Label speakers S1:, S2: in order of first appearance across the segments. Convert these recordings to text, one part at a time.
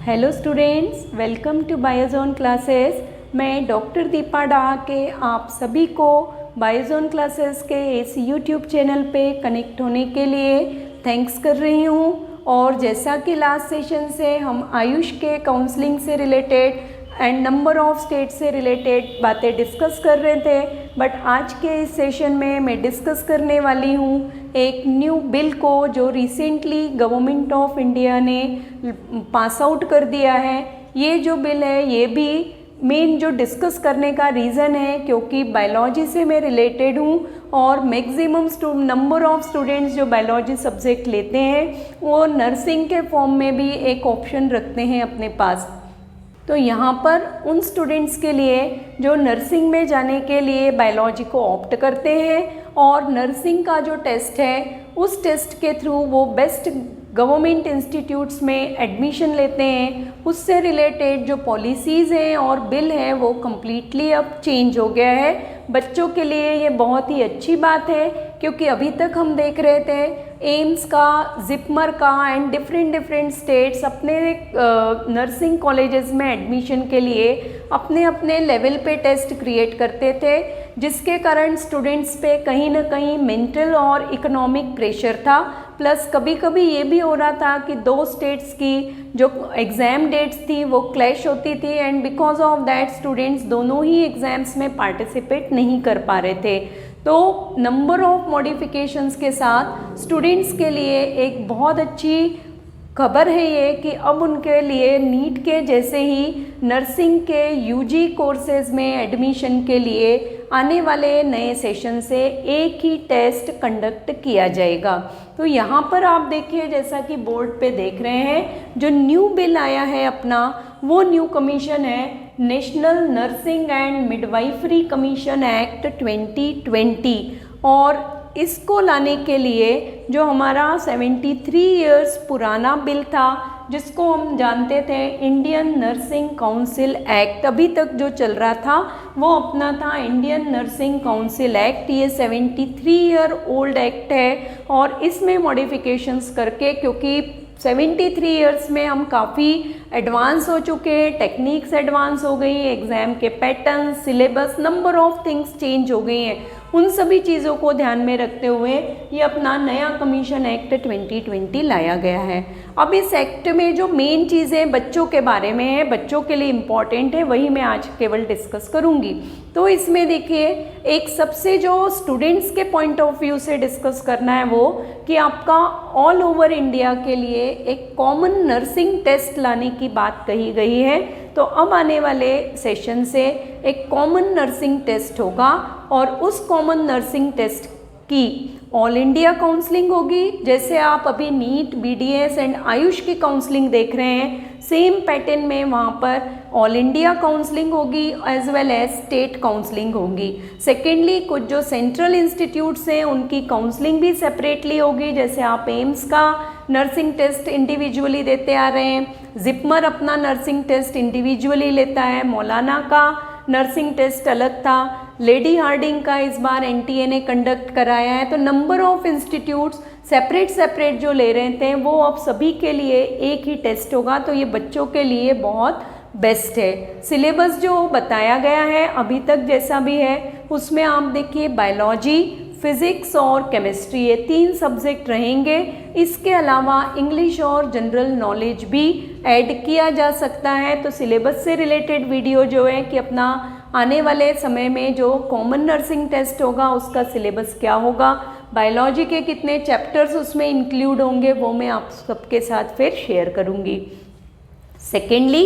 S1: Hello students, welcome to Biozone classes. मैं doctor Deepa डाह के आप सभी को बायोजोन क्लासेस के इस यूट्यूब चैनल पे कनेक्ट होने के लिए थैंक्स कर रही हूँ। और जैसा कि लास्ट सेशन से हम आयुष के काउंसलिंग से related and number of state से रिलेटेड बातें डिस्कस कर रहे थे, बट आज के इस सेशन में मैं डिस्कस करने वाली हूँ एक न्यू बिल को जो रिसेंटली गवर्नमेंट ऑफ इंडिया ने पास आउट कर दिया है। ये जो बिल है ये भी मेन जो डिस्कस करने का रीज़न है क्योंकि बायोलॉजी से मैं रिलेटेड हूँ और मैक्सिमम नंबर ऑफ स्टूडेंट्स जो बायोलॉजी सब्जेक्ट लेते हैं वो नर्सिंग के फॉर्म में भी एक ऑप्शन रखते हैं अपने पास। तो यहाँ पर उन स्टूडेंट्स के लिए जो नर्सिंग में जाने के लिए बायोलॉजी को ऑप्ट करते हैं और नर्सिंग का जो टेस्ट है उस टेस्ट के थ्रू वो बेस्ट गवर्नमेंट इंस्टीट्यूट्स में एडमिशन लेते हैं, उससे रिलेटेड जो पॉलिसीज़ हैं और बिल है वो कम्प्लीटली अब चेंज हो गया है। बच्चों के लिए ये बहुत ही अच्छी बात है क्योंकि अभी तक हम देख रहे थे एम्स का, जिपमर का एंड डिफरेंट स्टेट्स अपने नर्सिंग कॉलेजेस में एडमिशन के लिए अपने अपने लेवल पे टेस्ट क्रिएट करते थे, जिसके कारण स्टूडेंट्स पे कहीं ना कहीं मेंटल और इकोनॉमिक प्रेशर था। प्लस कभी कभी ये भी हो रहा था कि दो स्टेट्स की जो एग्ज़ाम डेट्स थी वो क्लैश होती थी and because of that students दोनों ही एग्ज़ाम्स में पार्टिसिपेट नहीं कर पा रहे थे। तो नंबर ऑफ मॉडिफिकेशंस के साथ स्टूडेंट्स के लिए एक बहुत अच्छी खबर है ये कि अब उनके लिए नीट के जैसे ही नर्सिंग के यूजी कोर्सेज में एडमिशन के लिए आने वाले नए सेशन से एक ही टेस्ट कंडक्ट किया जाएगा। तो यहाँ पर आप देखिए जैसा कि बोर्ड पे देख रहे हैं जो न्यू बिल आया है अपना वो न्यू कमीशन है national nursing and midwifery commission act 2020। और इसको लाने के लिए जो हमारा 73 इयर्स पुराना बिल था जिसको हम जानते थे इंडियन नर्सिंग काउंसिल एक्ट, अभी तक जो चल रहा था वो अपना था इंडियन नर्सिंग काउंसिल एक्ट। ये 73 ईयर ओल्ड एक्ट है और इसमें मॉडिफिकेशंस करके क्योंकि 73 इयर्स में हम काफ़ी एडवांस हो चुके हैं, टेक्निक्स एडवांस हो गई, एग्ज़ाम के pattern, syllabus, number of things change हो गई हैं। उन सभी चीज़ों को ध्यान में रखते हुए ये अपना नया कमीशन एक्ट 2020 लाया गया है। अब इस एक्ट में जो मेन चीज़ें बच्चों के बारे में है, बच्चों के लिए इम्पॉर्टेंट है, वही मैं आज केवल डिस्कस करूँगी। तो इसमें देखिए एक सबसे जो स्टूडेंट्स के पॉइंट ऑफ व्यू से डिस्कस करना है वो कि आपका ऑल ओवर इंडिया के लिए एक कॉमन नर्सिंग टेस्ट लाने की बात कही गई है। तो अब आने वाले सेशन से एक कॉमन नर्सिंग टेस्ट होगा और उस कॉमन नर्सिंग टेस्ट की ऑल इंडिया काउंसलिंग होगी। जैसे आप अभी नीट, बीडीएस एंड आयुष की काउंसलिंग देख रहे हैं, सेम पैटर्न में वहाँ पर ऑल इंडिया काउंसलिंग होगी as well as state counselling होगी। सेकेंडली कुछ जो सेंट्रल इंस्टीट्यूट्स हैं उनकी काउंसलिंग भी सेपरेटली होगी। जैसे आप एम्स का नर्सिंग टेस्ट इंडिविजुअली देते आ रहे हैं, जिपमर अपना नर्सिंग टेस्ट इंडिविजुअली लेता है, मौलाना का नर्सिंग टेस्ट अलग था, लेडी हार्डिंग का इस बार एनटीए ने कंडक्ट कराया है। तो नंबर ऑफ इंस्टीट्यूट्स सेपरेट जो ले रहे थे वो अब सभी के लिए एक ही टेस्ट होगा। तो ये बच्चों के लिए बहुत बेस्ट है। सिलेबस जो बताया गया है अभी तक जैसा भी है उसमें आप देखिए बायोलॉजी, फिज़िक्स और केमिस्ट्री ये 3 सब्जेक्ट रहेंगे। इसके अलावा इंग्लिश और जनरल नॉलेज भी ऐड किया जा सकता है। तो सिलेबस से रिलेटेड वीडियो जो है कि अपना आने वाले समय में जो कॉमन नर्सिंग टेस्ट होगा उसका सिलेबस क्या होगा, बायोलॉजी के कितने चैप्टर्स उसमें इंक्लूड होंगे वो मैं आप सबके साथ फिर शेयर करूँगी। सेकेंडली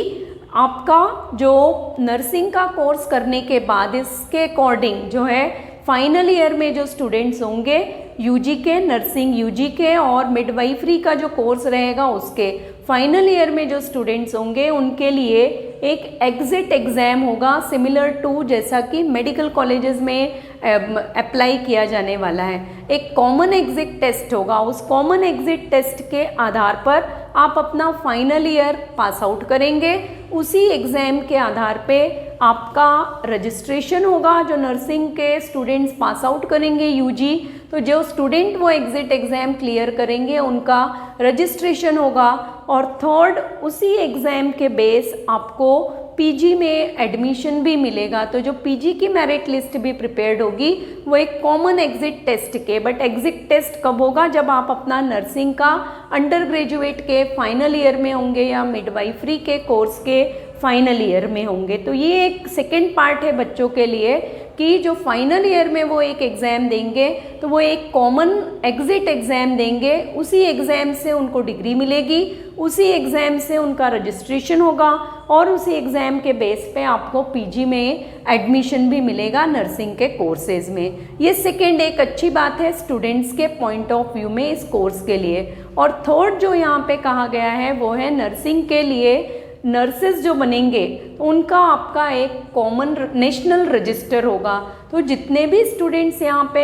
S1: आपका जो नर्सिंग का कोर्स करने के बाद इसके अकॉर्डिंग जो है फाइनल ईयर में जो स्टूडेंट्स होंगे यूजी के, नर्सिंग यूजी के और मिडवाइफरी का जो कोर्स रहेगा उसके फाइनल ईयर में जो स्टूडेंट्स होंगे उनके लिए एक एग्जिट एग्ज़ाम होगा सिमिलर टू जैसा कि मेडिकल कॉलेजेस में अप्लाई किया जाने वाला है। एक कॉमन एग्जिट टेस्ट होगा, उस कॉमन एग्जिट टेस्ट के आधार पर आप अपना फाइनल ईयर पास आउट करेंगे। उसी एग्ज़ाम के आधार पे आपका रजिस्ट्रेशन होगा। जो नर्सिंग के स्टूडेंट्स पास आउट करेंगे यूजी तो जो स्टूडेंट वो एग्ज़िट एग्ज़ाम क्लियर करेंगे उनका रजिस्ट्रेशन होगा, और थर्ड उसी एग्ज़ाम के बेस आपको पीजी में एडमिशन भी मिलेगा। तो जो पीजी की मेरिट लिस्ट भी प्रिपेयर्ड होगी वो एक कॉमन एग्ज़िट टेस्ट के, बट एग्ज़िट टेस्ट कब होगा, जब आप अपना नर्सिंग का अंडर ग्रेजुएट के फाइनल ईयर में होंगे या मिडवाइफरी के कोर्स के फाइनल ईयर में होंगे। तो ये एक सेकेंड पार्ट है बच्चों के लिए कि जो फाइनल ईयर में वो एक एग्ज़ाम देंगे तो वो एक कॉमन एग्ज़िट एग्ज़ाम देंगे, उसी एग्ज़ाम से उनको डिग्री मिलेगी, उसी एग्ज़ाम से उनका रजिस्ट्रेशन होगा और उसी एग्ज़ाम के बेस पे आपको पीजी में एडमिशन भी मिलेगा नर्सिंग के कोर्सेज़ में। ये सेकेंड एक अच्छी बात है स्टूडेंट्स के पॉइंट ऑफ व्यू में इस कोर्स के लिए। और थर्ड जो यहाँ पे कहा गया है वो है नर्सिंग के लिए नर्सेज जो बनेंगे उनका आपका एक कॉमन नेशनल रजिस्टर होगा। तो जितने भी स्टूडेंट्स यहाँ पे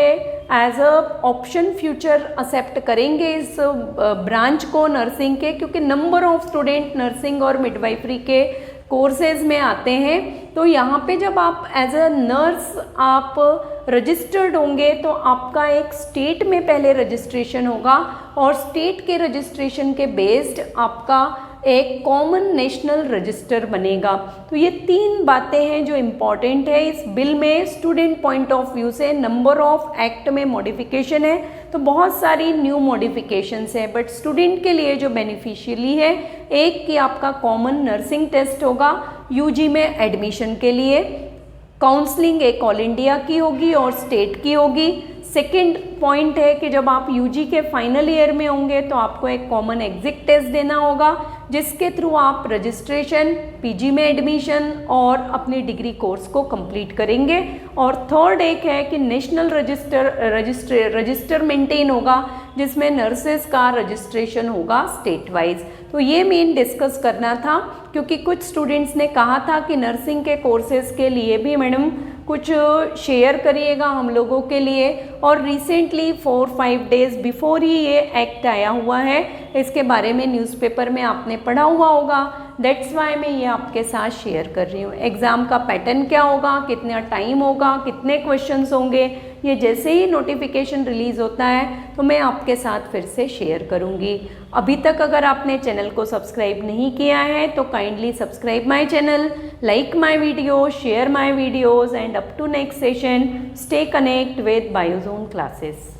S1: as a option future accept करेंगे इस ब्रांच को नर्सिंग के, क्योंकि नंबर ऑफ स्टूडेंट नर्सिंग और मिडवाइफरी के कोर्सेज में आते हैं, तो यहाँ पे जब आप एज अ नर्स आप रजिस्टर्ड होंगे तो आपका एक स्टेट में पहले रजिस्ट्रेशन होगा और स्टेट के रजिस्ट्रेशन के बेस्ड आपका एक कॉमन नेशनल रजिस्टर बनेगा। तो ये तीन बातें हैं जो इम्पॉर्टेंट है इस बिल में स्टूडेंट पॉइंट ऑफ व्यू से। नंबर ऑफ एक्ट में मॉडिफिकेशन है तो बहुत सारी न्यू मॉडिफिकेशंस है, बट स्टूडेंट के लिए जो बेनिफिशियली है एक कि आपका कॉमन नर्सिंग टेस्ट होगा यूजी में एडमिशन के लिए, काउंसलिंग एक ऑल इंडिया की होगी और स्टेट की होगी। सेकेंड पॉइंट है कि जब आप यूजी के फाइनल ईयर में होंगे तो आपको एक कॉमन एग्जिट टेस्ट देना होगा जिसके थ्रू आप रजिस्ट्रेशन, पीजी में एडमिशन और अपनी डिग्री कोर्स को कंप्लीट करेंगे। और थर्ड एक है कि नेशनल रजिस्टर मेंटेन होगा जिसमें नर्सेज का रजिस्ट्रेशन होगा स्टेट वाइज। तो ये मेन डिस्कस करना था क्योंकि कुछ स्टूडेंट्स ने कहा था कि नर्सिंग के कोर्सेज के लिए भी मैडम कुछ शेयर करिएगा हम लोगों के लिए, और रिसेंटली 4-5 डेज बिफोर ही ये एक्ट आया हुआ है, इसके बारे में न्यूज़पेपर में आपने पढ़ा हुआ होगा। दैट्स वाई मैं ये आपके साथ शेयर कर रही हूँ। एग्ज़ाम का पैटर्न क्या होगा, कितना टाइम होगा, कितने क्वेश्चंस होंगे, ये जैसे ही नोटिफिकेशन रिलीज़ होता है तो मैं आपके साथ फिर से शेयर करूँगी। अभी तक अगर आपने चैनल को सब्सक्राइब नहीं किया है तो kindly subscribe my channel, like my video, share my videos and up to next session stay connect with Biozone classes.